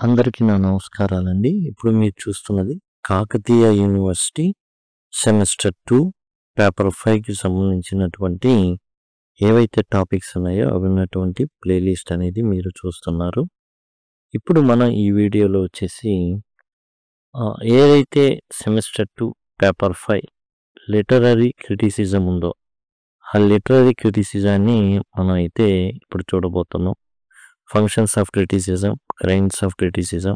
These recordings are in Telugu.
అందరికీ నా నమస్కారాలండి. ఇప్పుడు మీరు చూస్తున్నది కాకతీయ యూనివర్సిటీ సెమిస్టర్ 2 పేపర్ 5కి సంబంధించినటువంటి ఏవైతే టాపిక్స్ ఉన్నాయో అవి ఉన్నటువంటి ప్లేలిస్ట్ అనేది మీరు చూస్తున్నారు. ఇప్పుడు మనం ఈ వీడియోలో వచ్చేసి ఏదైతే సెమిస్టర్ 2 పేపర్ 5 లిటరరీ క్రిటిసిజం ఉందో ఆ లిటరరీ క్రిటిసిజాన్ని మనం అయితే ఇప్పుడు చూడబోతున్నాం. Functions of criticism, kinds of criticism,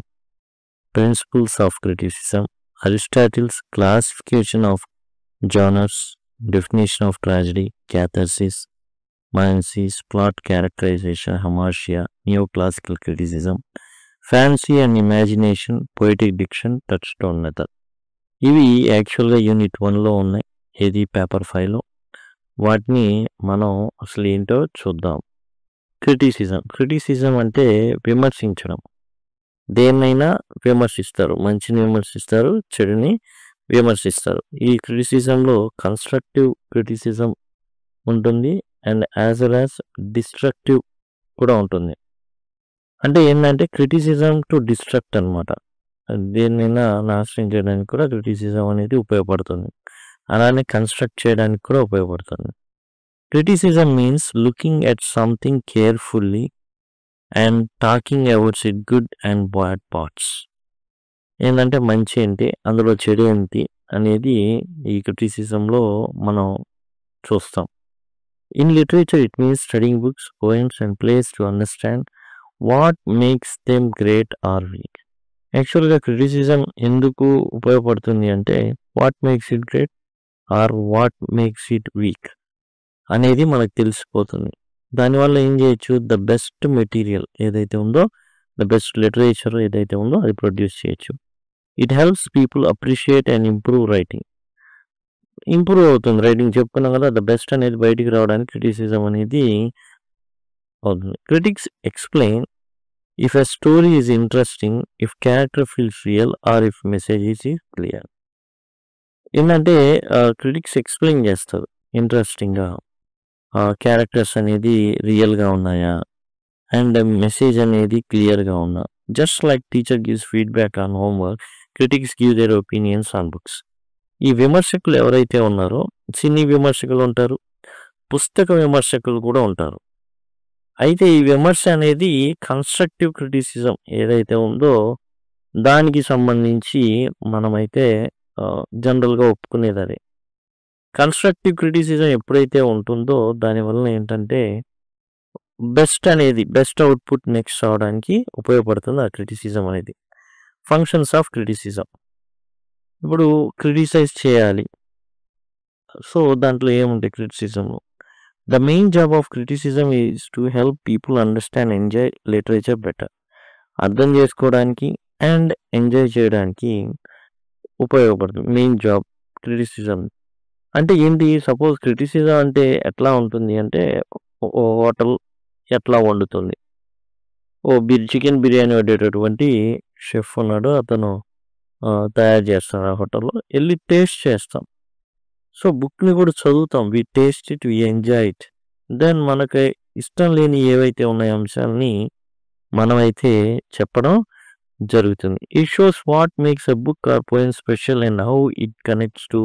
principles of criticism, Aristotle's classification of genres, definition of tragedy, catharsis, Mansis, plot characterization, hamartia, neoclassical criticism, fancy and imagination, poetic diction, touchstone method. ఇవి యాక్చువల్గా యూనిట్ 1లో ఉన్నాయి, ఏది పేపర్ 5లో. వాటిని మనం అసలు ఏంటో చూద్దాం. క్రిటిసిజం అంటే విమర్శించడం. దేన్నైనా విమర్శిస్తారు, మంచిని విమర్శిస్తారు, చెడుని విమర్శిస్తారు. ఈ క్రిటిసిజంలో కన్స్ట్రక్టివ్ క్రిటిసిజం ఉంటుంది and as well as destructive కూడా ఉంటుంది. అంటే ఏంటంటే క్రిటిసిజం టు డిస్ట్రక్ట్ అనమాట. దేన్నైనా నాశనం చేయడానికి కూడా క్రిటిసిజం అనేది ఉపయోగపడుతుంది, అలానే కన్స్ట్రక్ట్ చేయడానికి కూడా ఉపయోగపడుతుంది. Criticism means looking at something carefully and talking about its good and bad parts. ఏంటంటే మంచి ఏంటి, అందులో చెడు ఏంటి అనేది ఈ క్రిటిసిజంలో మనం చూస్తాం. In literature it means studying books, poems and plays to understand what makes them great or weak. యాక్చువల్గా క్రిటిసిజం ఎందుకు ఉపయోగపడుతుంది అంటే what makes it great or what makes it weak అనేది మనకు తెలిసిపోతుంది. దానివల్ల ఏం చేయొచ్చు, ద బెస్ట్ మెటీరియల్ ఏదైతే ఉందో, ద బెస్ట్ లిటరేచర్ ఏదైతే ఉందో అది ప్రొడ్యూస్ చేయొచ్చు. It helps people appreciate and improve writing. Improve అవుతుంది రైటింగ్, చెప్పుకున్నాం కదా. ద బెస్ట్ అనేది బయటికి రావడానికి క్రిటిసిజం అనేది అవుతుంది. Critics explain if a story is interesting, if character feels real are if message is clear. ఏంటంటే క్రిటిక్స్ ఎక్స్ప్లెయిన్ చేస్తారు ఇంట్రెస్టింగ్గా, క్యారెక్టర్స్ అనేది రియల్గా ఉన్నాయా అండ్ మెసేజ్ అనేది క్లియర్గా ఉన్నా. Just like teacher gives feedback on homework, critics give there opinions on books. ఈ విమర్శకులు ఎవరైతే ఉన్నారో, సినీ విమర్శకులు ఉంటారు, పుస్తక విమర్శకులు కూడా ఉంటారు. అయితే ఈ విమర్శ అనేది కన్స్ట్రక్టివ్ క్రిటిసిజం ఏదైతే ఉందో దానికి సంబంధించి మనమైతే జనరల్గా ఒప్పుకునేది అదే. కన్స్ట్రక్టివ్ క్రిటిసిజం ఎప్పుడైతే ఉంటుందో దానివల్ల ఏంటంటే బెస్ట్ అవుట్పుట్ నెక్స్ట్ అవడానికి ఉపయోగపడుతుంది ఆ క్రిటిసిజం అనేది. ఫంక్షన్స్ ఆఫ్ క్రిటిసిజం, ఇప్పుడు క్రిటిసైజ్ చేయాలి. సో దాంట్లో ఏముంటాయి క్రిటిసిజంలో? The main job of criticism is to help people understand, enjoy literature better. అర్థం చేసుకోవడానికి అండ్ ఎంజాయ్ చేయడానికి ఉపయోగపడుతుంది మెయిన్ జాబ్ క్రిటిసిజం. అంటే ఏంటి, సపోజ్ క్రిటిసిజం అంటే ఎట్లా ఉంటుంది అంటే, ఓ హోటల్ ఎట్లా వండుతుంది, చికెన్ బిర్యానీ వండేటటువంటి షెఫ్ ఉన్నాడు, అతను తయారు చేస్తాడు ఆ హోటల్లో, వెళ్ళి టేస్ట్ చేస్తాం. సో బుక్ని కూడా చదువుతాం, we taste it, we enjoy it. Then మనకి ఇష్టం లేని ఏవైతే ఉన్నాయో అంశాలని మనమైతే చెప్పడం జరుగుతుంది. It shows what makes a book or poem special and how it connects to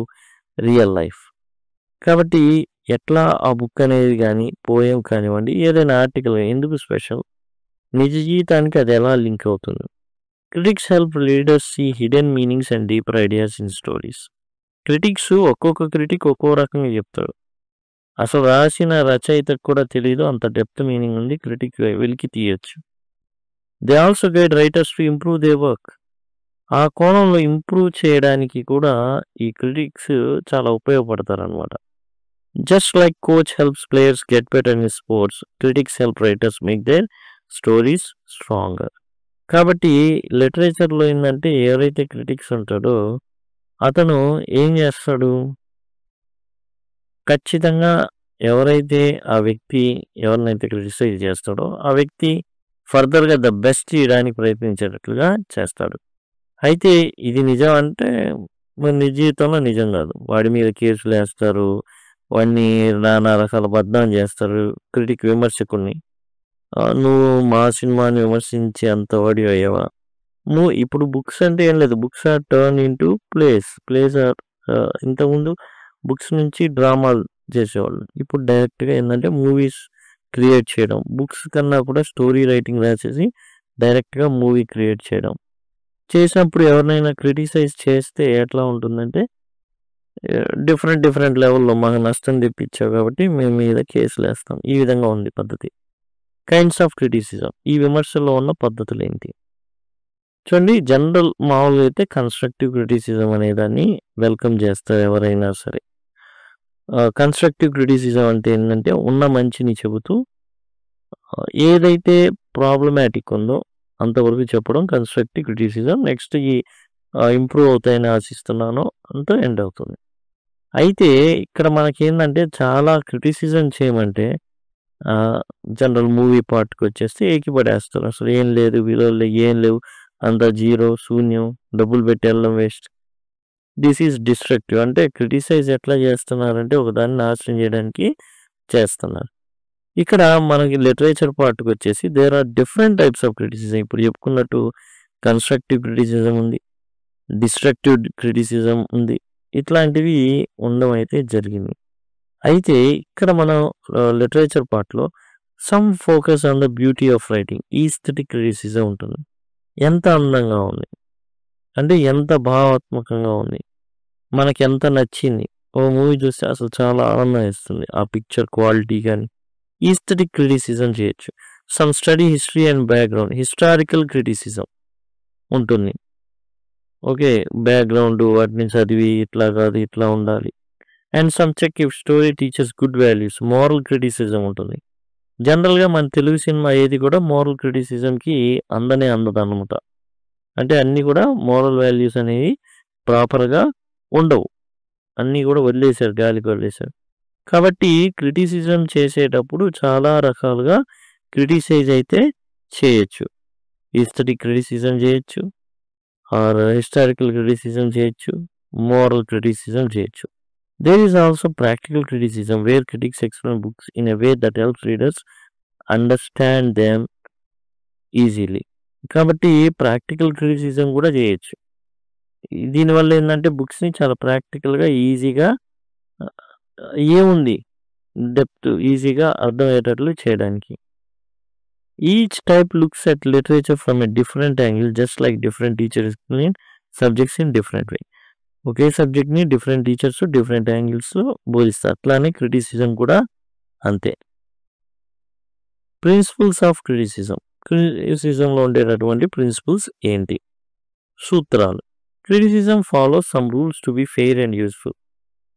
real life. కాబట్టి ఎట్లా ఆ బుక్ అనేది కానీ, పోయం కానివ్వండి, ఏదైనా ఆర్టికల్ ఎందుకు స్పెషల్, నిజ జీవితానికి అది ఎలా లింక్ అవుతుంది. Critics help readers see hidden meanings and deeper ideas in stories. Critics ఒక్కొక్క క్రిటిక్ ఒక్కో రకంగా చెప్తాడు, అసలు రాసిన రచయితకు కూడా తెలియదు అంత డెప్త్ మీనింగ్ ఉంది, క్రిటిక్ వెలికి తీయచ్చు. They also guide writers to improve they work. ఆ కోణంలో ఇంప్రూవ్ చేయడానికి కూడా ఈ క్రిటిక్స్ చాలా ఉపయోగపడతారు అనమాట. Just like coach helps players get better in sports, critics help writers make their stories stronger. కాబట్టి లిటరేచర్లో ఏంటంటే ఎవరైతే క్రిటిక్స్ ఉంటాడో అతను ఏం చేస్తాడు, ఖచ్చితంగా ఎవరైతే ఆ వ్యక్తి ఎవరినైతే క్రిటిసైజ్ చేస్తాడో ఆ వ్యక్తి ఫర్దర్గా ద బెస్ట్ చేయడానికి ప్రయత్నించేటట్లుగా చేస్తాడు. అయితే ఇది నిజం అంటే మన నిజ జీవితంలో నిజం కాదు. వాడి మీద కేసులు వేస్తారు, వాడిని నానా రకాల బద్నాం చేస్తారు విమర్శకుడిని. నువ్వు మా సినిమాని విమర్శించే అంత వాడి అయ్యావా, ఇప్పుడు బుక్స్ అంటే ఏం లేదు. Books are turn into plays or ఇంతకుముందు బుక్స్ నుంచి డ్రామాలు చేసేవాళ్ళు. ఇప్పుడు డైరెక్ట్‌గా ఏందంటే మూవీస్ క్రియేట్ చేయడం. బుక్స్ కన్నా కూడా స్టోరీ రైటింగ్ రాసేసి డైరెక్ట్‌గా మూవీ క్రియేట్ చేయడం. చేసినప్పుడు ఎవరినైనా క్రిటిసైజ్ చేస్తే ఎట్లా ఉంటుందంటే డిఫరెంట్ లెవెల్‌లో మాకు నష్టం తెప్పించావు కాబట్టి మేము మీ మీద కేసులేస్తాం. ఈ విధంగా ఉంది పద్ధతి. Kinds of criticism. ఈ విమర్శల్లో ఉన్న పద్ధతులేంటి? చూడండి, జనరల్ మామూలుగా అయితే కన్‌స్ట్రక్టివ్ క్రిటిసిజం అనేదాన్ని వెల్కమ్ చేస్తారు ఎవరైనా సరే. కన్‌స్ట్రక్టివ్ క్రిటిసిజం అంటే ఏంటంటే ఉన్న మంచిని చెబుతూ ఏదైతే ప్రాబ్లమాటిక్ ఉందో అంతవరకు చెప్పడం కన్‌స్ట్రక్టివ్ క్రిటిసిజం. నెక్స్ట్ ఇంప్రూవ్ అవుతాయని ఆశిస్తున్నాను అంటూ ఎండ్ అవుతుంది. అయితే ఇక్కడ మనకేందంటే చాలా క్రిటిసిజం చేయమంటే జనరల్ మూవీ పార్ట్‌కొచ్చేస్తే ఏకిపడేస్తారు. అసలు ఏం లేదు, విలువలు ఏం లేవు, అంతా జీరో, శూన్యం, డబ్బులు పెట్టి వెళ్ళడం వేస్ట్. This is destructive. అంటే క్రిటిసైజ్ ఎట్లా చేస్తున్నారంటే ఒకదాన్ని నాశనం చేయడానికి చేస్తున్నారు. ఇక్కడ మనకి లిటరేచర్ పార్ట్‌కొచ్చేసి there are different types of criticism. ఇప్పుడు చెప్పుకున్నట్టు కన్‌స్ట్రక్టివ్ క్రిటిసిజం ఉంది. డిస్ట్రక్టివ్ క్రిటిసిజం ఉంది. ఇట్లాంటివి ఉండడం అయితే జరిగింది. అయితే ఇక్కడ మనం లిటరేచర్ పార్ట్‌లో some focus on the beauty of writing. Aesthetic criticism ఉంటుంది. ఎంత అందంగా ఉంది, అంటే ఎంత భావాత్మకంగా ఉంది, మనకెంత నచ్చింది. ఓ మూవీ చూస్తే అసలు చాలా ఆనందం ఇస్తుంది. ఆ పిక్చర్ క్వాలిటీ కానీ. ఈస్థెటిక్ క్రిటిసిజం చేయొచ్చు. Some study history and background. Historical criticism ఉంటుంది. ఓకే. బ్యాక్‌గ్రౌండ్ వాటిని చదివి ఇట్లా కాదు, ఇట్లా ఉండాలి. And some check if story teaches good values. Moral criticism ఉంటుంది. జనరల్‌గా మన తెలుగు సినిమా ఏది కూడా మోరల్ క్రిటిసిజంకి అందదనమాట. అంటే అన్నీ కూడా మోరల్ వాల్యూస్ అనేవి ప్రాపర్‌గా ఉండవు. అన్నీ కూడా వదిలేశారు, గాలికి వదిలేశారు. కాబట్టి క్రిటిసిజం చేసేటప్పుడు చాలా రకాలుగా క్రిటిసైజ్ అయితే చేయొచ్చు. ఈస్థెటిక్ క్రిటిసిజం చేయొచ్చు, ఆర్ హిస్టారికల్ క్రిటిసిజం చేయొచ్చు, మోరల్ క్రిటిసిజం చేయొచ్చు. There is also practical criticism where critics explain books in a way that helps readers understand them easily. కాబట్టి ప్రాక్టికల్ క్రిటిసిజం కూడా చేయొచ్చు. దీనివల్ల ఏంటంటే బుక్స్‌ని చాలా ప్రాక్టికల్‌గా ఈజీగా ఏముంది డెప్త్ ఈజీగా అర్థమయ్యేటట్లు చేయడానికి. Each type looks at literature from a different angle just like different teachers explain subjects in different way. ఒకే సబ్జెక్ట్‌ని డిఫరెంట్ టీచర్స్ డిఫరెంట్ యాంగిల్స్‌లో బోధిస్తారు. అట్లానే క్రిటిసిజం కూడా అంతే. Principles of criticism. క్రిటిసిజంలో ఉండేటటువంటి ప్రిన్సిపల్స్ ఏంటి? సూత్రాలు. Criticism follows some rules to be fair and useful.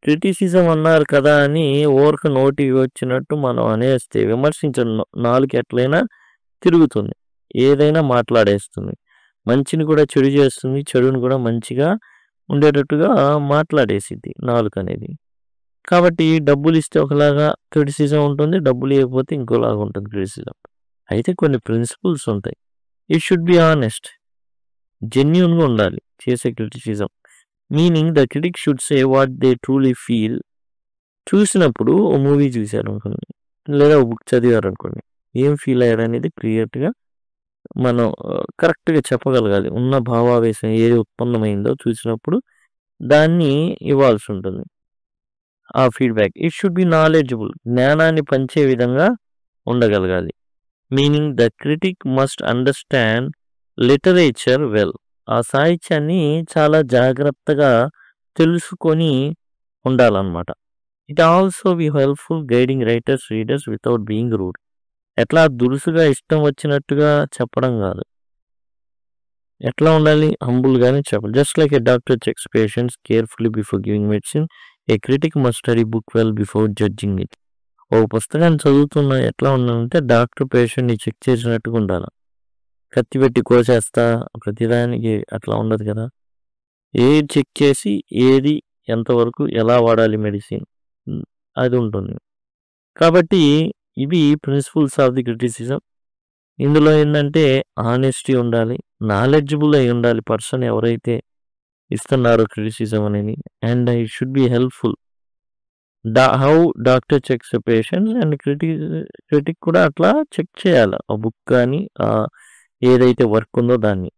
Criticism అన్నారు కదా అని ఊరికే నోటికి వచ్చినట్టు మనం అనేస్తే విమర్శించడం నాలుక ఎట్లయినా తిరుగుతుంది. ఏదైనా మాట్లాడేస్తుంది. మంచిని కూడా చెడు చేస్తుంది, చెడుని కూడా మంచిగా ఉండేటట్టుగా మాట్లాడేసిద్ది నాలుక అనేది. కాబట్టి డబ్బులు ఇస్తే ఒకలాగా క్రిటిసిజం ఉంటుంది, డబ్బులు ఇవ్వకపోతే ఇంకోలాగా ఉంటుంది క్రిటిసిజం. అయితే కొన్ని ప్రిన్సిపల్స్ ఉంటాయి. It should be honest. జెన్యూన్‌గా ఉండాలి చేసే criticism. Meaning the critic should say what they truly feel. చూసినప్పుడు ఓ మూవీ చూశారనుకోండి, లేదా ఓ బుక్ చదివారనుకోండి, ఏం ఫీల్ అయ్యారనేది క్లియర్‌గా మనం కరెక్ట్‌గా చెప్పగలగాలి. ఉన్న భావావేశం ఏది ఉత్పన్నమైందో చూసినప్పుడు దాన్ని ఇవ్వాల్సి ఉంటుంది. ఆ feedback. It should be knowledgeable. జ్ఞానాన్ని పంచే విధంగా ఉండగలగాలి. Meaning the critic must understand literature well. ఆ సాహిత్యాన్ని చాలా జాగ్రత్తగా తెలుసుకొని ఉండాలన్నమాట. It also be helpful guiding writers, readers without being rude. ఎట్లా దురుసుగా ఇష్టం వచ్చినట్టుగా చెప్పడం కాదు. ఎట్లా ఉండాలి? హంబుల్‌గానే చెప్పాలి. Just like a doctor checks patients carefully before giving medicine, a critic must study book well before judging it. ఓ పుస్తకాన్ని చదువుతున్నా ఎట్లా ఉండాలంటే డాక్టర్ పేషెంట్‌ని చెక్ చేసినట్టుగా ఉండాలి. కత్తి పెట్టి కోసేస్తా ప్రతిదానికి అట్లా ఉండదు కదా. ఏది చెక్ చేసి ఏది ఎంతవరకు ఎలా వాడాలి మెడిసిన్ అది ఉంటుంది. కాబట్టి ఇవి ప్రిన్సిపల్స్ ఆఫ్ ది క్రిటిసిజం. ఇందులో ఏంటంటే ఆనెస్టీ ఉండాలి, నాలెడ్జబుల్ అయి ఉండాలి పర్సన్ ఎవరైతే ఇస్తున్నారో క్రిటిసిజం అనేది. And it should be helpful. How doctor checks patients and critic కూడా అట్లా చెక్ చేయాలి ఆ బుక్ కానీ ఏదైతే వర్క్ ఉందో దాన్ని.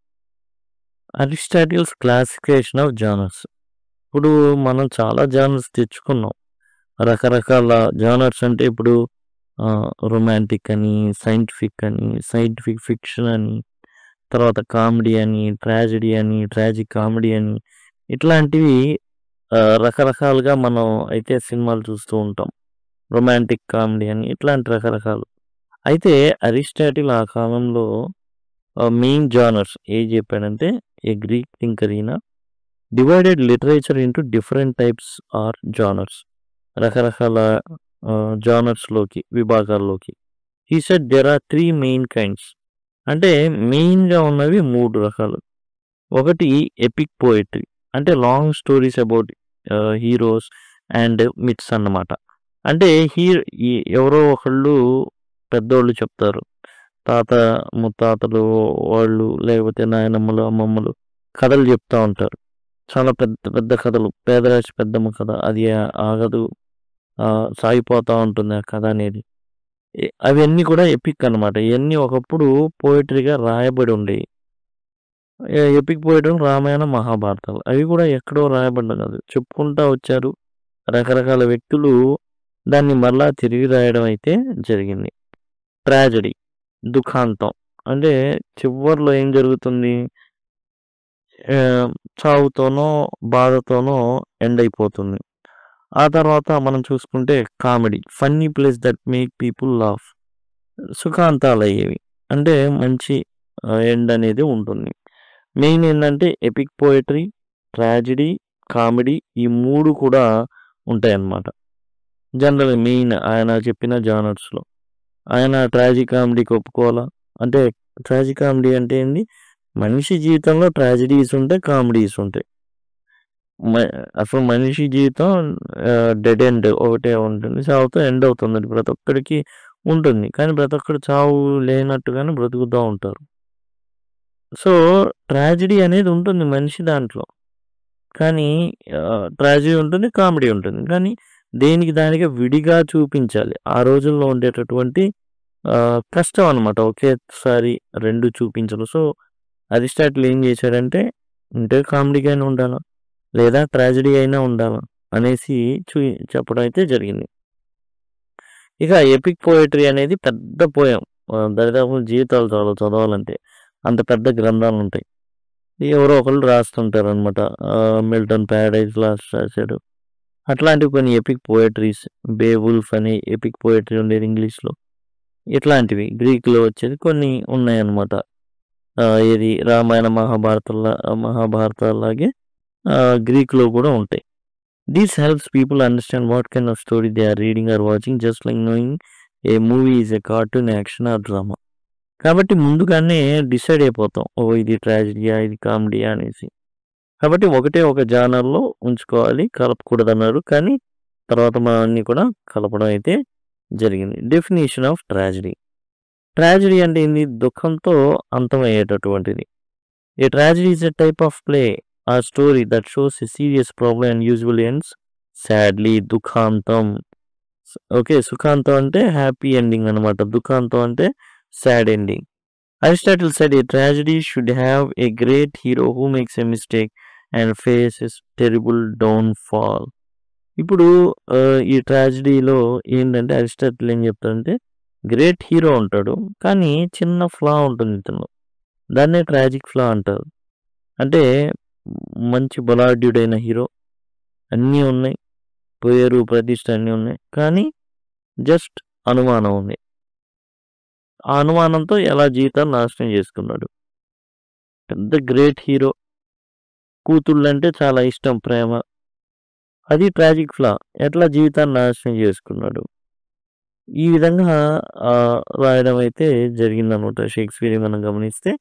అరిస్టాటిల్స్ క్లాసిఫికేషన్ ఆఫ్ జానర్స్. ఇప్పుడు మనం చాలా జానర్స్ తెచ్చుకున్నాం. రకరకాల జానర్స్ అంటే ఇప్పుడు రొమాంటిక్ అని, సైంటిఫిక్ ఫిక్షన్ అని, తర్వాత కామెడీ అని, ట్రాజెడీ అని, ట్రాజిక్ కామెడీ అని ఇట్లాంటివి రకరకాలుగా మనం అయితే సినిమాలు చూస్తూ ఉంటాం. రొమాంటిక్ కామెడీ అని ఇట్లాంటి రకరకాలు. అయితే అరిస్టాటిల్ ఆ కాలంలో మెయిన్ జానర్స్ ఏం చెప్పాడంటే ఏ గ్రీక్ థింకర్ ఈయన divided literature into different types or genres. రకరకాల జానర్స్లోకి విభాగాల్లోకి. He said there are 3 main kinds. అంటే మెయిన్గా ఉన్నవి 3 రకాలు. ఒకటి ఎపిక్ పోయట్రీ, అంటే long stories about heroes and myths అన్నమాట. అంటే ఎవరో ఒకళ్ళు పెద్దోళ్ళు చెప్తారు, తాత ముత్తాతలు వాళ్ళు లేకపోతే నాయనమ్మలు అమ్మమ్మలు కథలు చెప్తా ఉంటారు. చాలా పెద్ద పెద్ద కథలు, పేదరాశి పెద్దమ్మ కథ, అది ఆగదు, సాగిపోతూ ఉంటుంది ఆ కథ అనేది. అవన్నీ కూడా ఎపిక్ అనమాట. ఇవన్నీ ఒకప్పుడు పోయిటరీగా రాయబడి ఉండేవి. ఎపిక్ పోయిటరీ రామాయణ మహాభారతాలు అవి కూడా ఎక్కడో రాయబడ్డ కాదు, చెప్పుకుంటా వచ్చారు. రకరకాల వ్యక్తులు దాన్ని మరలా తిరిగి రాయడం అయితే జరిగింది. ట్రాజెడీ, దుఃఖాంతం, అంటే చివరిలో ఏం జరుగుతుంది, చావుతోనో బాధతోనో ఎండ్ అయిపోతుంది. ఆ తర్వాత మనం చూసుకుంటే comedy, funny plays that make people laugh, సుఖాంతాలు అయ్యేవి, అంటే మంచి ఎండ్ అనేది ఉంటుంది. మెయిన్ ఏంటంటే ఎపిక్ పోయట్రీ, ట్రాజెడీ, కామెడీ ఈ 3 కూడా ఉంటాయన్నమాట. జనరల్ మెయిన్ ఆయన చెప్పిన జానర్స్లో. ఆయన ట్రాజిక్ కామెడీకి ఒప్పుకోవాలా, అంటే ట్రాజిక్ కామెడీ అంటే ఏంది, మనిషి జీవితంలో ట్రాజెడీస్ ఉంటాయి, కామెడీస్ ఉంటాయి. అసలు మనిషి జీవితం డెడ్ ఎండ్ ఒకటే ఉంటుంది, చావుతో ఎండ్ అవుతుంది, ప్రతి ఒక్కడికి ఉంటుంది. కానీ ప్రతి ఒక్కడు చావు లేనట్టుగానే బ్రతుకుతూ ఉంటారు. సో ట్రాజెడీ అనేది ఉంటుంది మనిషి దాంట్లో, కానీ ట్రాజెడీ ఉంటుంది, కామెడీ ఉంటుంది, కానీ దేనికి దానిగా విడిగా చూపించాలి. ఆ రోజుల్లో ఉండేటటువంటి కష్టం అనమాట ఒకేసారి 2 చూపించడం. సో అరిస్టాటిల్ ఏం చేశాడంటే ఉంటే కామెడీగానే ఉండాలా, లేదా ట్రాజెడీ అయినా ఉండాలా అనేసి చెప్పడం అయితే జరిగింది. ఇక ఎపిక్ పోయట్రీ అనేది పెద్ద పోయం, దరిదాపు జీవితాలు చదవాలంటే అంత పెద్ద గ్రంథాలు ఉంటాయి. ఎవరో ఒకళ్ళు రాస్తుంటారు అనమాట. మిల్టన్ ప్యారడైజ్ లాస్ట్ రాశాడు. అట్లాంటివి కొన్ని ఎపిక్ పోయట్రీస్, బేవుల్ఫ్ అని ఎపిక్ పోయట్రీ ఉండేది ఇంగ్లీష్లో. ఇట్లాంటివి గ్రీక్లో వచ్చేది కొన్ని ఉన్నాయన్నమాట. ఇది రామాయణ మహాభారతాలాగే గ్రీక్లో కూడా ఉంటాయి. This helps people understand what kind of story they are reading or watching, just like knowing a movie is a cartoon, action or drama. కాబట్టి ముందుగానే డిసైడ్ అయిపోతాం, ఓ ఇది ట్రాజెడీయా, ఇది కామెడీయా అనేసి. కాబట్టి ఒకటే ఒక జానర్లో ఉంచుకోవాలి, కలపకూడదన్నారు. కానీ తర్వాత మనం అన్నీ కూడా కలపడం అయితే జరిగింది. Definition of tragedy. ట్రాజెడీ అంటే ఏంది, దుఃఖంతో అంతమయ్యేటటువంటిది. A tragedy is a type of play or story that shows a serious problem and usual ends sadly. దుఃఖాంతం, ఓకే, సుఖాంతం అంటే హ్యాపీ ఎండింగ్ అనమాట, దుఃఖాంతం అంటే sad ending. Aristotle said a tragedy should have a great hero who makes a mistake and faces terrible downfall. ఇప్పుడు ఈ ట్రాజడీలో ఏంటంటే అరిస్టాటిల్ ఏం చెప్తాడంటే గ్రేట్ హీరో ఉంటాడు, కానీ చిన్న ఫ్లా ఉంటుంది ఇతను, దాన్నే ట్రాజిక్ ఫ్లా అంటారు. అంటే మంచి బలాఢ్యుడైన హీరో, అన్నీ ఉన్నాయి, పేరు ప్రతిష్ట అన్నీ ఉన్నాయి, కానీ జస్ట్ అనుమానం ఉంది. ఆ అనుమానంతో ఎలా జీవితాన్ని నాశనం చేసుకున్నాడు. పెద్ద గ్రేట్ హీరో, కూతుళ్ళంటే చాలా ఇష్టం, ప్రేమ, అది ట్రాజిక్ ఫ్లా, ఎట్లా జీవితాన్ని నాశనం చేసుకున్నాడు. ఈ విధంగా రాయడం అయితే జరిగిందనమాట. షేక్స్పియర్ మనం గమనిస్తే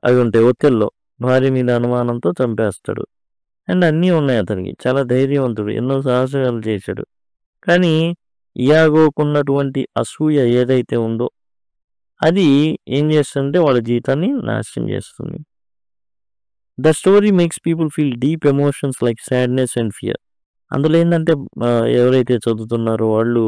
అవి ఉంటాయి. ఒత్తిడిలో భార్య మీద అనుమానంతో చంపేస్తాడు, అండ్ అన్నీ ఉన్నాయి అతనికి, చాలా ధైర్యవంతుడు, ఎన్నో సాహసాలు చేశాడు. కానీ ఇయాగోకున్నటువంటి అసూయ ఏదైతే ఉందో అది ఏం చేస్తుందంటే వాళ్ళ జీవితాన్ని నాశనం చేస్తుంది. The story makes people feel deep emotions like sadness and fear. అందులో ఏంటంటే ఎవరైతే చదువుతున్నారో వాళ్ళు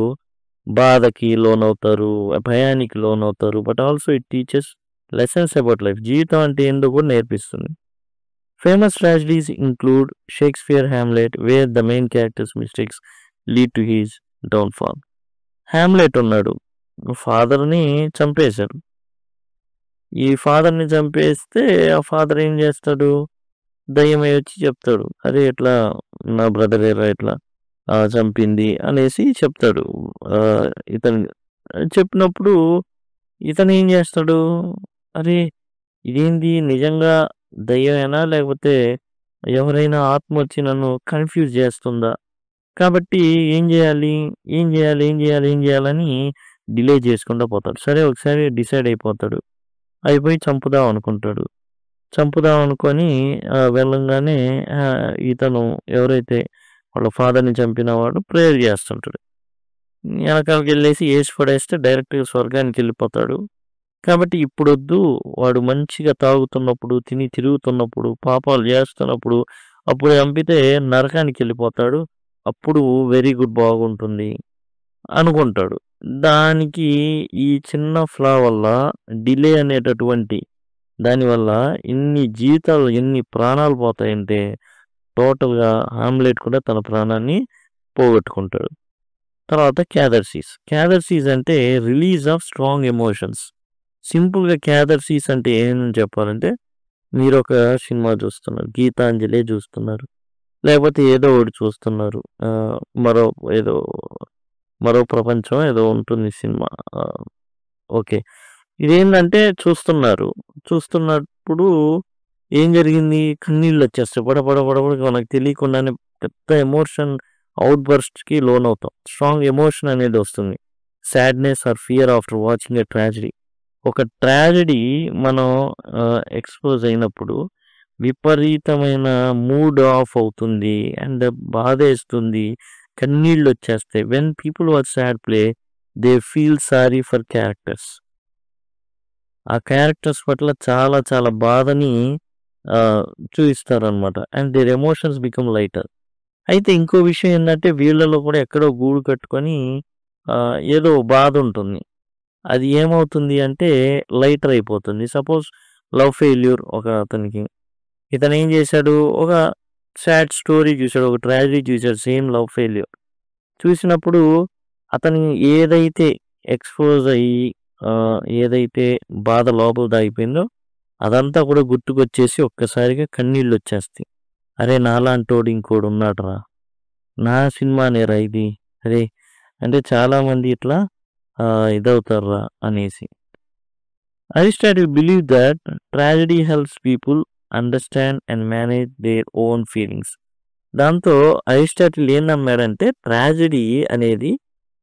బాధకి లోనవుతారు, భయానికి లోనవుతారు. But also it teachers lessons about life. జీవితం అంటే ఏందో కూడా నేర్పిస్తుంది. Famous tragedies include Shakespeare Hamlet, where the main character's mistakes lead to his downfall. Hamlet ఉన్నాడు, ఫాదర్ని చంపేశాడు. ఈ ఫాదర్ని చంపేస్తే ఆ ఫాదర్ ఏం చేస్తాడు, దయ్యమై వచ్చి చెప్తాడు, అరే ఇట్లా నా బ్రదర్ ఇట్లా చంపింది అనేసి చెప్తాడు. ఇతను చెప్పినప్పుడు ఇతను ఏం చేస్తాడు, అరే ఇదేంది నిజంగా దయ్యమేనా లేకపోతే ఎవరైనా ఆత్మ వచ్చి నన్ను కన్ఫ్యూజ్ చేస్తుందా, కాబట్టి ఏం చేయాలని డిలే చేసుకుంటూ పోతాడు. సరే ఒకసారి డిసైడ్ అయిపోతాడు, అయిపోయి చంపుదాం అనుకొని వెళ్ళంగానే ఇతను ఎవరైతే వాళ్ళ ఫాదర్ని చంపిన వాడు ప్రేయర్ చేస్తుంటాడు. వెనకాలకి వెళ్ళేసి వేసి పడేస్తే డైరెక్ట్గా స్వర్గానికి వెళ్ళిపోతాడు. కాబట్టి ఇప్పుడొద్దు, వాడు మంచిగా తాగుతున్నప్పుడు, తిరుగుతున్నప్పుడు, పాపాలు చేస్తున్నప్పుడు అప్పుడు చంపితే నరకానికి వెళ్ళిపోతాడు, అప్పుడు వెరీ గుడ్ బాగుంటుంది అనుకుంటాడు. దానికి ఈ చిన్న ఫ్లా వల్ల డిలే అనేటటువంటి దానివల్ల ఎన్ని ప్రాణాలు పోతాయంటే టోటల్గా హామ్లెట్ కూడా తన ప్రాణాన్ని పోగొట్టుకుంటాడు. తర్వాత క్యాథర్సిస్ అంటే రిలీజ్ ఆఫ్ స్ట్రాంగ్ ఎమోషన్స్. సింపుల్గా క్యాథర్సిస్ అంటే ఏమని చెప్పాలంటే, మీరు ఒక సినిమా చూస్తున్నారు, గీతాంజలి చూస్తున్నారు, లేకపోతే ఏదో ఒకటి చూస్తున్నారు, మరో ప్రపంచం ఏదో ఉంటుంది సినిమా, ఓకే, ఇదేంటంటే చూస్తున్నప్పుడు ఏం జరిగింది, కన్నీళ్ళు వచ్చేస్తాయి పడపడ మనకు తెలియకుండానే పెద్ద ఎమోషన్ అవుట్ బర్స్ట్కి లోన్ అవుతాం. స్ట్రాంగ్ ఎమోషన్ అనేది వస్తుంది. Sadness or fear after watching a tragedy. ఒక ట్రాజడీ మనం ఎక్స్పోజ్ అయినప్పుడు విపరీతమైన మూడ్ ఆఫ్ అవుతుంది అండ్ బాధేస్తుంది, కన్నీళ్ళు వచ్చేస్తాయి. When people watch sad play they feel sorry for characters. ఆ క్యారెక్టర్స్ పట్ల చాలా చాలా బాధని చూపిస్తారనమాట. And their emotions become lighter. అయితే ఇంకో విషయం ఏంటంటే, వీళ్ళలో కూడా ఎక్కడో గూడు కట్టుకొని ఏదో బాధ ఉంటుంది, అది ఏమవుతుంది అంటే లైటర్ అయిపోతుంది. సపోజ్ లవ్ ఫెయిల్యూర్ ఒక అతనికి, ఇతను ఏం చేశాడు, ఒక సాడ్ స్టోరీ చూశాడు, ఒక ట్రాజడీ చూశాడు, సేమ్ లవ్ ఫెయిల్యూర్ చూసినప్పుడు అతను ఏదైతే ఎక్స్పోజ్ అయ్యి ఏదైతే బాధ లోపల దాగిపోయిందో అదంతా కూడా గుర్తుకొచ్చేసి ఒక్కసారిగా కన్నీళ్ళు వచ్చేస్తాయి. అరే నాలాంటోడు ఇంకోడు ఉన్నాడురా, నా సినిమానేరా ఇది, అరే అంటే చాలామంది ఇట్లా ఇదవుతారా అనేసి. Aristotle believe that tragedy helps people understand and manage their own feelings. దాంతో అరిస్టాటిల్ ఏం నమ్మాడంటే, ట్రాజడీ అనేది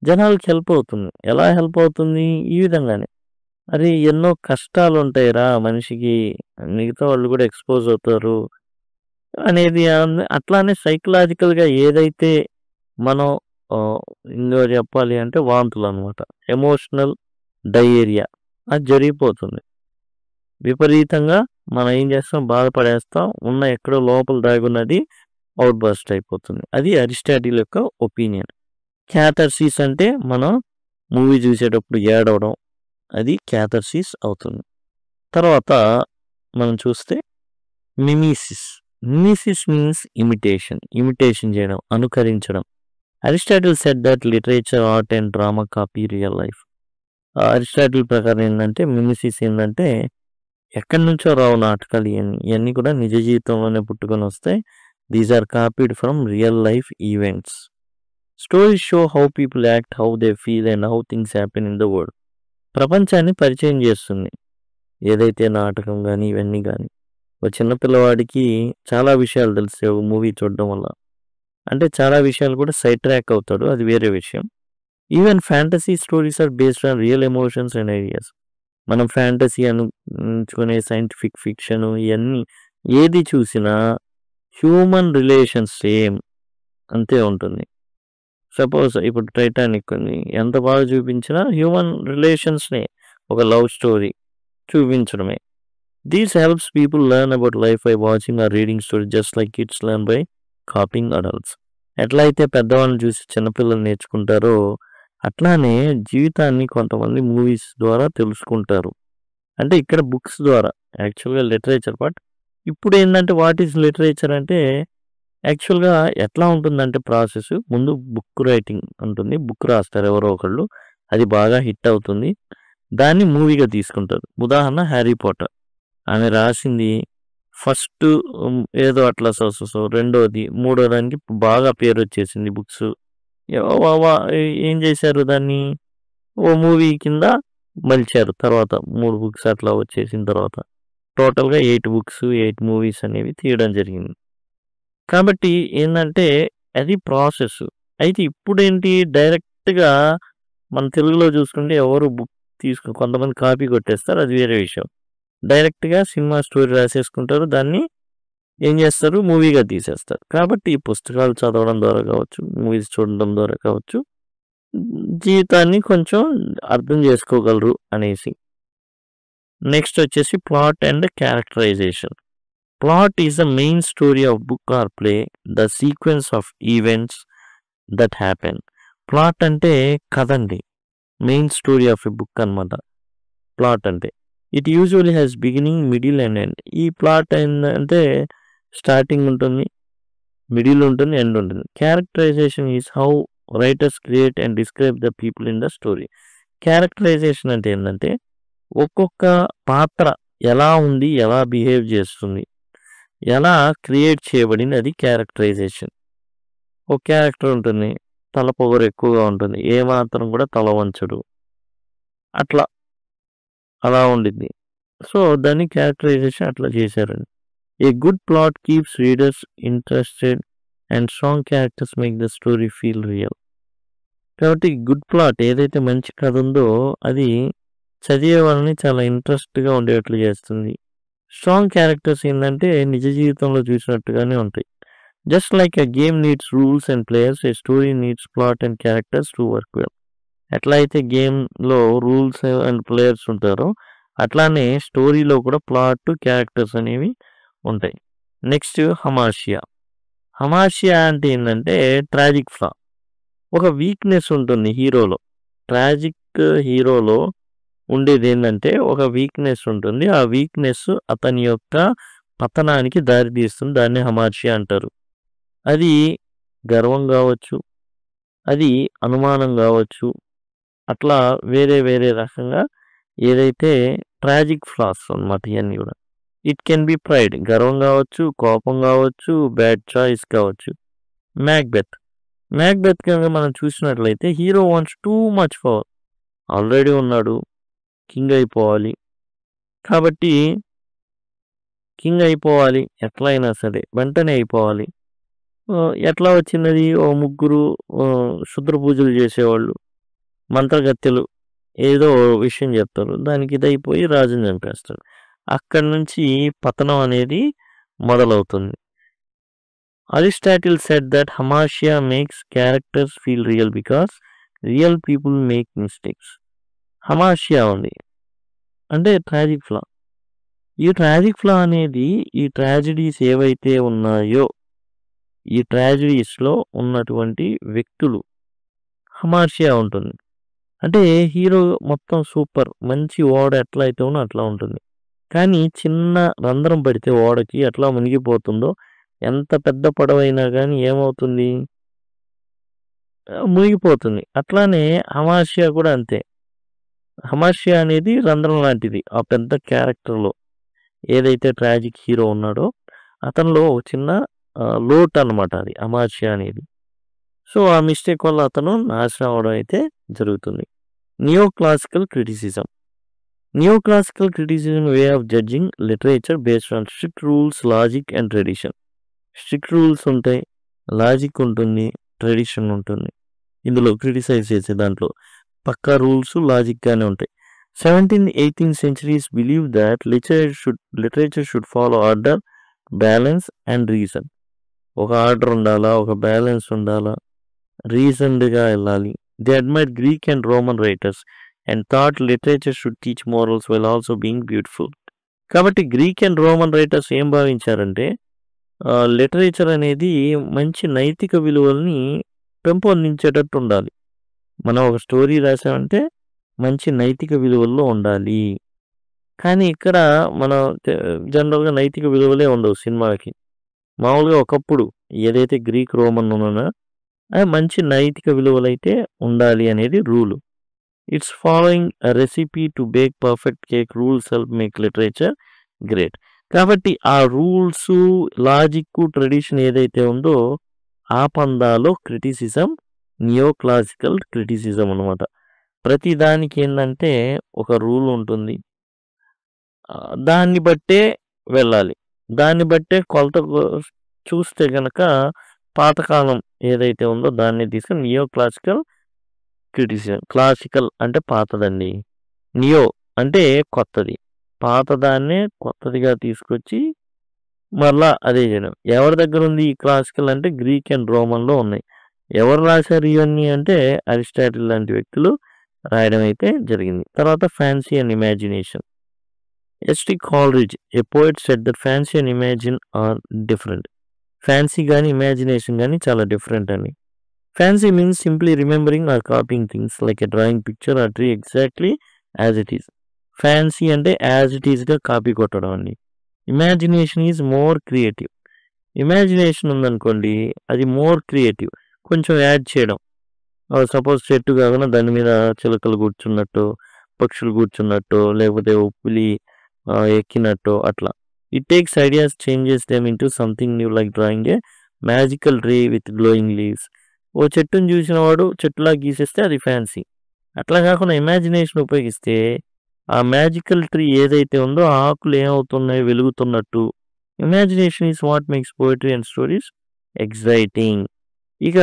జనాలకు హెల్ప్ అవుతుంది. ఎలా హెల్ప్ అవుతుంది, ఈ విధంగానే, అరే ఎన్నో కష్టాలు ఉంటాయిరా మనిషికి, మిగతా వాళ్ళు కూడా ఎక్స్పోజ్ అవుతారు అనేది. అట్లానే సైకలాజికల్గా ఏదైతే మనం ఇంకో చెప్పాలి అంటే వాంతులు అనమాట, ఎమోషనల్ డయేరియా, అది జరిగిపోతుంది. విపరీతంగా మనం ఏం చేస్తాం, బాధపడేస్తాం, ఉన్న ఎక్కడో లోపల దాగున్నది అవుట్ బర్స్ట్ అయిపోతుంది. అది అరిస్టాటిల్ యొక్క ఒపీనియన్. క్యాథర్సిస్ అంటే మనం మూవీ చూసేటప్పుడు ఏడవడం, అది క్యాథర్సిస్ అవుతుంది. తర్వాత మనం చూస్తే మిమీసిస్ మీన్స్ ఇమిటేషన్ చేయడం, అనుకరించడం. Aristotle said that literature, art and drama copy real life. Aristotle ప్రకారం ఏంటంటే మిమిసిస్ ఏంటంటే, ఎక్కడి నుంచో రావు నాటకాలు, ఇవన్నీ కూడా నిజ జీవితంలోనే పుట్టుకొని వస్తాయి. These are copied from real life events. Stories show how people act, how they feel and how things happen in the world. ప్రపంచాన్ని పరిచయం చేస్తుంది ఏదైతే నాటకం కానీ ఇవన్నీ కానీ. ఒక చిన్నపిల్లవాడికి చాలా విషయాలు తెలిసే మూవీ చూడడం వల్ల, అంటే చాలా విషయాలు కూడా సైడ్ ట్రాక్ అవుతాడు, అది వేరే విషయం. Even fantasy stories are based on real emotions and ideas. మనం ఫ్యాంటసీ అనుకునే సైంటిఫిక్ ఫిక్షన్ ఇవన్నీ ఏది చూసినా హ్యూమన్ రిలేషన్స్ సేమ్ అంతే ఉంటుంది. సపోజ్ ఇప్పుడు టైటానిక్ ఎంత బాగా చూపించినా హ్యూమన్ రిలేషన్స్ని, ఒక లవ్ స్టోరీ చూపించడమే. These helps people learn about life by watching or reading story, just like kids learn by copying adults. ఎట్లా అయితే పెద్దవాళ్ళని చూసి చిన్నపిల్లలు నేర్చుకుంటారో అట్లానే జీవితాన్ని కొంతమంది మూవీస్ ద్వారా తెలుసుకుంటారు. అంటే ఇక్కడ బుక్స్ ద్వారా, యాక్చువల్గా లిటరేచర్, బట్ ఇప్పుడేందంటే వాట్ ఈస్ లిటరేచర్ అంటే యాక్చువల్‌గా ఎట్లా ఉంటుందంటే ప్రాసెస్ ముందు బుక్ రైటింగ్ ఉంటుంది. బుక్ రాస్తారు ఎవరో ఒకళ్ళు. అది బాగా హిట్ అవుతుంది. దాన్ని మూవీగా తీసుకుంటారు. ఉదాహరణ 'హ్యారీ పాటర్' ఆమె రాసింది ఫస్ట్ ఏదో అట్లా రెండోది, మూడో దానికి బాగా పేరొచ్చేసింది బుక్స్. వ వ ఏం చేశారు దాన్ని ఓ మూవీ కింద మలిచారు. తర్వాత 3 బుక్స్ అట్లా వచ్చేసిన తర్వాత. టోటల్‌గా 8 బుక్స్, 8 మూవీస్ అనేవి తీయడం జరిగింది. కాబట్టి ఏందంటే అది ప్రాసెస్. అయితే ఇప్పుడేంటి డైరెక్ట్‌గా మన తెలుగులో చూసుకుంటే ఎవరు బుక్ కొంతమంది కాపీ కొట్టేస్తారు. అది వేరే విషయం. డైరెక్ట్‌గా సినిమా స్టోరీ రాసేసుకుంటారు. దాన్ని ఏం చేస్తారు మూవీగా తీసేస్తారు. కాబట్టి ఈ పుస్తకాలు చదవడం ద్వారా కావచ్చు, మూవీస్ చూడడం ద్వారా కావచ్చు, జీవితాన్ని కొంచెం అర్థం చేసుకోగలరు అనేసి. నెక్స్ట్ వచ్చేసి plot and characterization. Plot is the main story of book or play, the sequence of events that happen. Plot అంటే కథండి. Main story of a book అనమాట ప్లాట్ అంటే. It usually has beginning, middle and end. ఈ ప్లాట్ ఏంటంటే స్టార్టింగ్ ఉంటుంది, మిడిల్ ఉంటుంది, ఎండ్ ఉంటుంది. Characterisation is how writers create and describe the people in the story. Characterisation అంటే ఏంటంటే ఒక్కొక్క పాత్ర ఎలా ఉంది, ఎలా బిహేవ్ చేస్తుంది, ఎలా క్రియేట్ చేయబడింది, అది క్యారెక్టరైజేషన్. ఒక క్యారెక్టర్ ఉంటుంది, తల పొగరు ఎక్కువగా ఉంటుంది, ఏమాత్రం కూడా తల వంచడు, అలా ఉండిద్ది. సో దాన్ని క్యారెక్టరైజేషన్ అట్లా చేశారండి. A good plot keeps readers interested and strong characters make the story feel real. కాబట్టి గుడ్ ప్లాట్ ఏదైతే మంచి కథ ఉందో అది చదివే వాళ్ళని చాలా ఇంట్రెస్ట్గా ఉండేట్లు చేస్తుంది. స్ట్రాంగ్ క్యారెక్టర్స్ ఏంటంటే నిజ జీవితంలో చూసినట్టుగానే ఉంటాయి. Just like a game needs rules and players, A story needs plot and characters to work well. ఎట్లా అయితే గేమ్లో రూల్స్ అండ్ ప్లేయర్స్ ఉంటారో అట్లానే స్టోరీలో కూడా ప్లాట్, క్యారెక్టర్స్ అనేవి ఉంటాయి. నెక్స్ట్ హమాషియా. హమాషియా అంటే ఏంటంటే ట్రాజిక్ ఫ్లా. ఒక వీక్నెస్ ఉంటుంది హీరోలో. ట్రాజిక్ హీరోలో ఉండేది ఏంటంటే ఒక వీక్నెస్ ఉంటుంది. ఆ వీక్నెస్ అతని యొక్క పతనానికి దారితీస్తుంది. దాన్ని హమాషియా అంటారు. అది గర్వం కావచ్చు, అది అనుమానం కావచ్చు, అట్లా వేరే వేరే రకంగా ఏదైతే ట్రాజిక్ ఫ్లాస్ అన్నమాట ఇవన్నీ కూడా. ఇట్ కెన్ బి ప్రైడ్, గర్వం కావచ్చు, కోపం కావచ్చు, బ్యాడ్ చాయిస్ కావచ్చు. మ్యాక్బెత్ కనుక మనం చూసినట్లయితే hero wants too much power. Already ఉన్నాడు, కింగ్ అయిపోవాలి. కాబట్టి కింగ్ అయిపోవాలి ఎట్లయినా సరే, వెంటనే అయిపోవాలి. ఎట్లా వచ్చినది? ఓ ముగ్గురు శుద్ర పూజలు చేసేవాళ్ళు మంత్రగత్తెలు ఏదో విషయం చెప్తారు, దానికి ఇదైపోయి రాజుని చంపేస్తాడు. అక్కడి నుంచి పతనం అనేది మొదలవుతుంది. అరిస్టాటిల్ సెడ్ దట్ హమాషియా makes characters feel real because real people make mistakes. హమాషియా ఉంది అంటే ట్రాజిక్ ఫ్లా. ఈ ట్రాజిక్ ఫ్లా అనేది ఈ ట్రాజిడీస్ ఏవైతే ఉన్నాయో ఈ ట్రాజిడీస్లో ఉన్నటువంటి వ్యక్తులు హమాషియా ఉంటుంది. అంటే హీరో మొత్తం సూపర్ మంచి ఓడ ఎట్లా అయితే ఉన్నా అట్లా ఉంటుంది. కానీ చిన్న రంధ్రం పడితే ఓడకి ఎట్లా మునిగిపోతుందో, ఎంత పెద్ద పడవైనా కానీ ఏమవుతుంది? మునిగిపోతుంది. అట్లానే హమాషియా కూడా అంతే. హమాషియా అనేది రంధ్రం లాంటిది. ఆ పెద్ద క్యారెక్టర్లో ఏదైతే ట్రాజిక్ హీరో ఉన్నాడో అతనిలో ఒక చిన్న లోటు అనమాట అది హమాషియా అనేది. సో ఆ మిస్టేక్ వల్ల అతను నాశనం అవడం అయితే జరుగుతుంది. Neo classical criticism way of judging literature based on strict rules, logic and tradition. Strict rules ఉంటాయి, లాజిక్ ఉంటుంది, ట్రెడిషన్ ఉంటుంది. ఇందులో క్రిటిసైజ్ చేసే దాంట్లో పక్కా రూల్స్, లాజిక్గానే ఉంటాయి. 17th, 18th centuries believe that literature should follow order, balance and reason. ఒక ఆర్డర్ ఉండాలా, ఒక బ్యాలెన్స్ ఉండాలా, రీజన్డ్గా వెళ్ళాలి. They admired Greek and Roman writers and thought literature should teach morals while also being beautiful. కాబట్టి గ్రీక్ అండ్ రోమన్ రైటర్స్ ఏం భావించారంటే లిటరేచర్ అనేది మంచి నైతిక విలువల్ని పెంపొందించేటట్టు ఉండాలి. మనం ఒక స్టోరీ రాసామంటే మంచి నైతిక విలువల్లో ఉండాలి. కానీ ఇక్కడ మనం జనరల్‌గా నైతిక విలువలే ఉండవు సినిమాకి. మామూలుగా ఒకప్పుడు ఏదైతే గ్రీక్, రోమన్ ఉన్నానో మంచి నైతిక విలువలైతే ఉండాలి అనేది rule. It's following a recipe to bake perfect cake rules help make literature great. కాబట్టి ఆ రూల్సు, లాజిక్కు, ట్రెడిషన్ ఏదైతే ఉందో ఆ పందాలో క్రిటిసిజం నియో క్లాసికల్ క్రిటిసిజం అనమాట. ప్రతి దానికి ఏందంటే ఒక రూల్ ఉంటుంది. దాన్ని బట్టే వెళ్ళాలి. దాన్ని బట్టే కొలత చూస్తే గనక పాతకాలం ఏదైతే ఉందో దాన్ని తీసుకొని నియో క్లాసికల్ క్రిటిసిజం. క్లాసికల్ అంటే పాతదండి. నియో అంటే కొత్తది. పాతదాన్నే కొత్తదిగా తీసుకొచ్చి మరలా అదే చేయడం. ఎవరి దగ్గర ఉంది ఈ క్లాసికల్ అంటే గ్రీక్ అండ్ రోమన్‌లో ఉన్నాయి. ఎవరు రాశారు ఇవన్నీ అంటే అరిస్టాటిల్ లాంటి వ్యక్తులు రాయడం అయితే జరిగింది. తర్వాత fancy and imagination. S T Coleridge a poet said that fancy and imagine are different. Fancy గాని, ఇమాజినేషన్ గాని చాలా డిఫరెంట్ అండి. Fancy means simply remembering or copying things like a drawing picture or tree exactly as it is. Fancy అంటే యాజ్ ఇట్ ఈస్‌గా కాపీ కొట్టడం అండి. Imagination is more creative. Imagination ఉందనుకోండి అది మోర్ క్రియేటివ్. కొంచెం యాడ్ చేయడం. సపోజ్ చెట్టు కాకుండా దాని మీద చిలకలు కూర్చున్నట్టు, పక్షులు కూర్చున్నట్టు, లేకపోతే ఓ పులి ఎక్కినట్టు అట్లా. It takes ideas changes them into something new like drawing a magical tree with glowing leaves. ఓ చెట్టుని చూసిన వాడు చెట్టులా గీసేస్తే అది ఫ్యాన్సీ. అట్లా కాకుండా ఇమాజినేషన్ ఉపయోగిస్తే ఆ మ్యాజికల్ ట్రీ ఏదైతే ఉందో ఆ ఆకులు ఏమవుతున్నాయి వెలుగుతున్నట్టు. Imagination is what makes poetry and stories exciting. ఇక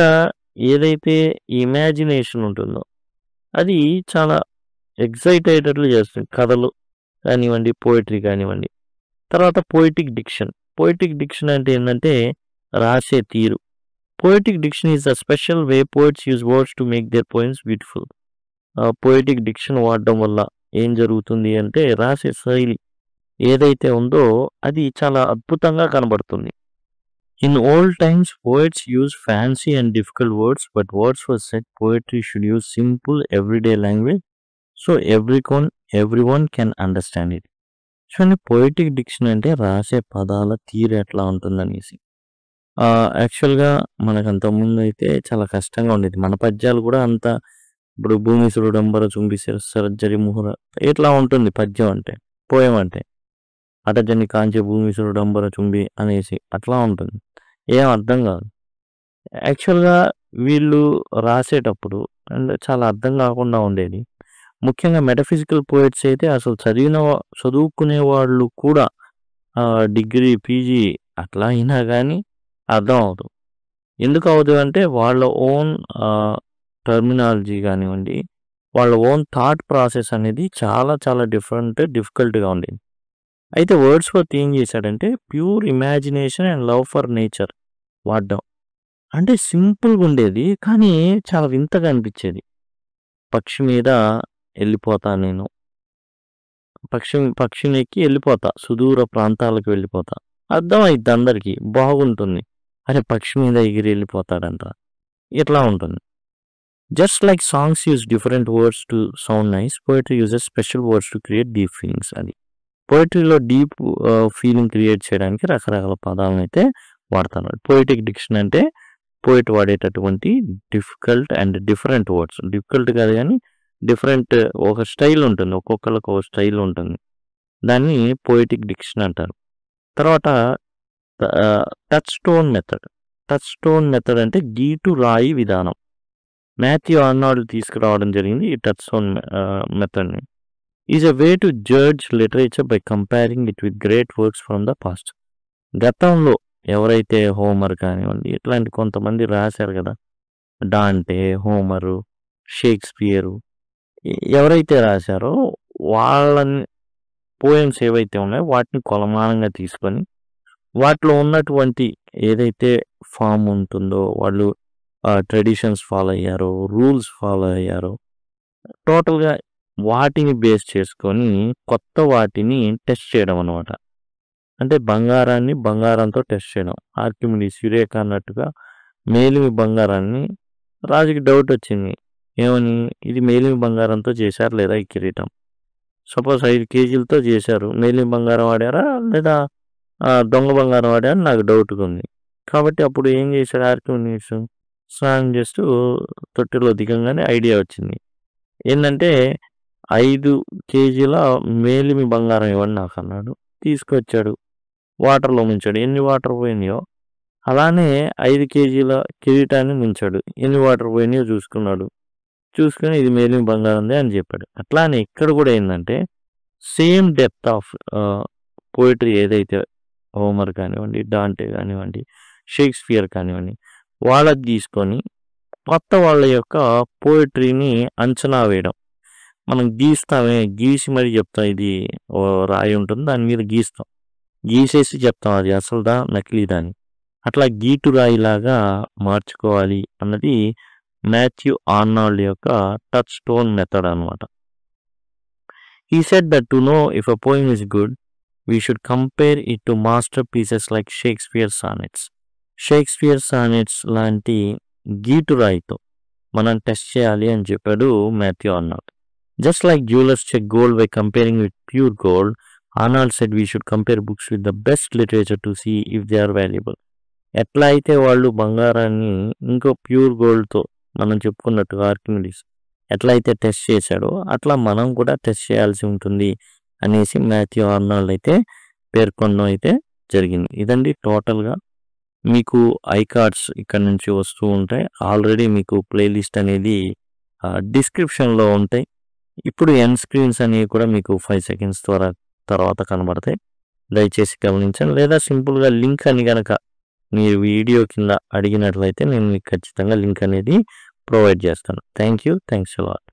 ఏదైతే ఇమాజినేషన్ ఉంటుందో అది చాలా ఎక్సైట్ అయ్యేటట్లు చేస్తుంది. కథలు కానివ్వండి, పోయట్రీ కానివ్వండి. తర్వాత పోయిటిక్ డిక్షన్. పోయిటిక్ డిక్షన్ అంటే ఏంటంటే రాసే తీరు. Poetic diction is a special way poets use words to make their poems beautiful. Poetic diction వాడడం వల్ల ఏం జరుగుతుంది అంటే రాసే శైలి ఏదైతే ఉందో అది చాలా అద్భుతంగా కనబడుతుంది. In old times poets use fancy and difficult words but words were set poetry should use simple everyday language so everyone can understand it. చూడండి పోయిటిక్ డిక్షన్ అంటే రాసే పదాల తీరు ఎట్లా ఉంటుందనేసి. యాక్చువల్‌గా మనకు అంతకుముందు అయితే చాలా కష్టంగా ఉండేది. మన పద్యాలు కూడా అంత ఇప్పుడు 'భూమి సురుడంబర చుంబి సరజ్జరి ముహుర' ఇట్లా ఉంటుంది పద్యం అంటే, పోయెమ్ అంటే. 'అటజని కాంచె భూమి సురుడంబర చుంబి' అనేసి అట్లా ఉంటుంది. ఏం అర్థం కాదు. యాక్చువల్‌గా వీళ్ళు రాసేటప్పుడు అండ్ చాలా అర్థం కాకుండా ఉండేది. ముఖ్యంగా మెటఫిజికల్ పోయెట్స్ అయితే అసలు చదువుకునే వాళ్ళు కూడా డిగ్రీ, పీజీ అట్లా అయినా గానీ అర్థం అవ్వదు. ఎందుకు అవ్వదు అంటే వాళ్ళ ఓన్ టర్మినాలజీ కానివ్వండి, వాళ్ళ ఓన్ థాట్ ప్రాసెస్ అనేది చాలా చాలా డిఫికల్ట్‌గా ఉండేది. అయితే వర్డ్స్‌వర్త్ ఏం చేశాడంటే pure imagination and love for nature వాడడం. అంటే సింపుల్‌గా ఉండేది. కానీ చాలా వింతగా అనిపించేది. పక్షి మీద ఎళ్ళిపోతా నేను. పక్షిని ఎక్కి ఎళ్ళిపోతా. సుదూర ప్రాంతాలకు వెళ్ళిపోతా. అర్థమైద్ది అందరికి. బాగుంటుంది. అరే! పక్షి మీద ఎగిరి ఎళ్ళిపోతాడంట. ఇట్లా ఉంటుంది. Just like songs use different words to sound nice, poetry uses special words to create deep feelings అది. పోయట్రీలో డీప్ ఫీలింగ్ క్రియేట్ చేయడానికి రకరకాల పదాలనైతే వాడతారు. పోయెటిక్ డిక్షన్ అంటే పోయెట్ వాడేటటువంటి difficult and different words. Difficult కాదు గానీ డిఫరెంట్ ఒక స్టైల్ ఉంటుంది. ఒక్కొక్కళ్ళకి ఒక స్టైల్ ఉంటుంది. దాన్ని పోయెటిక్ డిక్షన్ అంటారు. తర్వాత touchstone method. Touchstone method అంటే గీటు రాయి విధానం. మాథ్యూ ఆర్నాల్డ్ తీసుకురావడం జరిగింది ఈ టచ్ స్టోన్ మెథడ్‌ని. Is a way to judge literature by comparing it with great works from the past. గతంలో ఎవరైతే హోమర్ కానివ్వండి ఇట్లాంటి కొంతమంది రాశారు కదా! డాంటే, హోమరు, షేక్స్‌పియరు ఎవరైతే రాశారో వాళ్ళని పోయెమ్స్ ఏవైతే ఉన్నాయో వాటిని కొలమానంగా తీసుకొని వాటిలో ఉన్నటువంటి ఏదైతే ఫార్మ్ ఉంటుందో వాళ్ళు ట్రెడిషన్స్ ఫాలో అయ్యారో, రూల్స్ ఫాలో అయ్యారో టోటల్‌గా వాటిని బేస్ చేసుకొని కొత్త వాటిని టెస్ట్ చేయడం అనమాట. అంటే బంగారాన్ని బంగారంతో టెస్ట్ చేయడం. ఆర్కిమిడీస్ యురేకా అన్నట్టుగా మేలిమి బంగారాన్ని రాజుకి డౌట్ వచ్చింది. ఏమని? ఇది మేలిమి బంగారంతో చేశారా లేదా ఈ కిరీటం? సపోజ్ 5 కేజీలతో చేశారు. మేలిమి బంగారం వాడారా? లేదా దొంగ బంగారం వాడారా? అని నాకు డౌట్‌గా ఉంది. కాబట్టి అప్పుడు ఏం చేశాడు ఆర్కిమిడీస్? స్నానం చేస్తూ తొట్టెలో దిగంగానే ఐడియా వచ్చింది. ఏందంటే 5 కేజీల మేలిమి బంగారం ఇవ్వండి నాకన్నాడు. తీసుకొచ్చాడు. వాటర్‌లో ముంచాడు. ఎన్ని వాటర్ పోయినాయో అలానే 5 కేజీల కిరీటాన్ని ముంచాడు. ఎన్ని వాటర్ పోయినాయో చూసుకున్నాడు. చూసుకొని ఇది మేలిమి బంగారందే అని చెప్పాడు. అట్లానే ఇక్కడ కూడా ఏందంటే సేమ్ డెప్త్ ఆఫ్ పోయట్రీ ఏదైతే హోమర్ కానివ్వండి, డాంటే కానివ్వండి, షేక్స్పియర్ కానివ్వండి, వాళ్ళది తీసుకొని కొత్త వాళ్ళ యొక్క పోయట్రీని అంచనా వేయడం. మనం గీస్తామే, గీసి మరి చెప్తాం ఇది రాయి ఉంటుంది, దాని మీద గీస్తాం. గీసేసి చెప్తాం అది అసలుదా నకిలీదా అని. అట్లా గీటు రాయిలాగా మార్చుకోవాలి అన్నది మాథ్యూ ఆర్నాల్డ్ యొక్క టచ్ స్టోన్ మెథడ్ అనమాట. He said that to know if a poem is good, we should compare it to masterpieces like Shakespeare's sonnets. Shakespeare sonnets లాంటి గీటు రాయితో మనం టెస్ట్ చేయాలి అని చెప్పాడు Matthew Arnold. Just like jewellers check gold by comparing with pure gold, Arnold said we should compare books with the best literature to see if they are valuable. ఎట్లా అయితే వాళ్ళు బంగారాన్ని ఇంకో ప్యూర్ గోల్డ్తో మనం చెప్పుకున్నట్టుగా ఆర్కిమిడీస్ ఎట్లయితే టెస్ట్ చేశాడో అట్లా మనం కూడా టెస్ట్ చేయాల్సి ఉంటుంది అనేసి మాథ్యూ ఆర్నాల్డ్ అయితే పేర్కొనడం అయితే జరిగింది. ఇదండి టోటల్గా మీకు ఐ కార్డ్స్ ఇక్కడ నుంచి వస్తూ ఉంటాయి. ఆల్రెడీ మీకు ప్లేలిస్ట్ అనేది డిస్క్రిప్షన్లో ఉంటాయి. ఇప్పుడు ఎండ్ స్క్రీన్స్ అనేవి కూడా మీకు 5 సెకండ్స్ తర్వాత కనబడతాయి. దయచేసి గమనించండి. లేదా సింపుల్గా లింక్ అని కనుక మీరు వీడియో కింద అడిగినట్లయితే నేను మీకు ఖచ్చితంగా లింక్ అనేది ప్రొవైడ్ చేస్తాను. Thank you. Thanks a lot.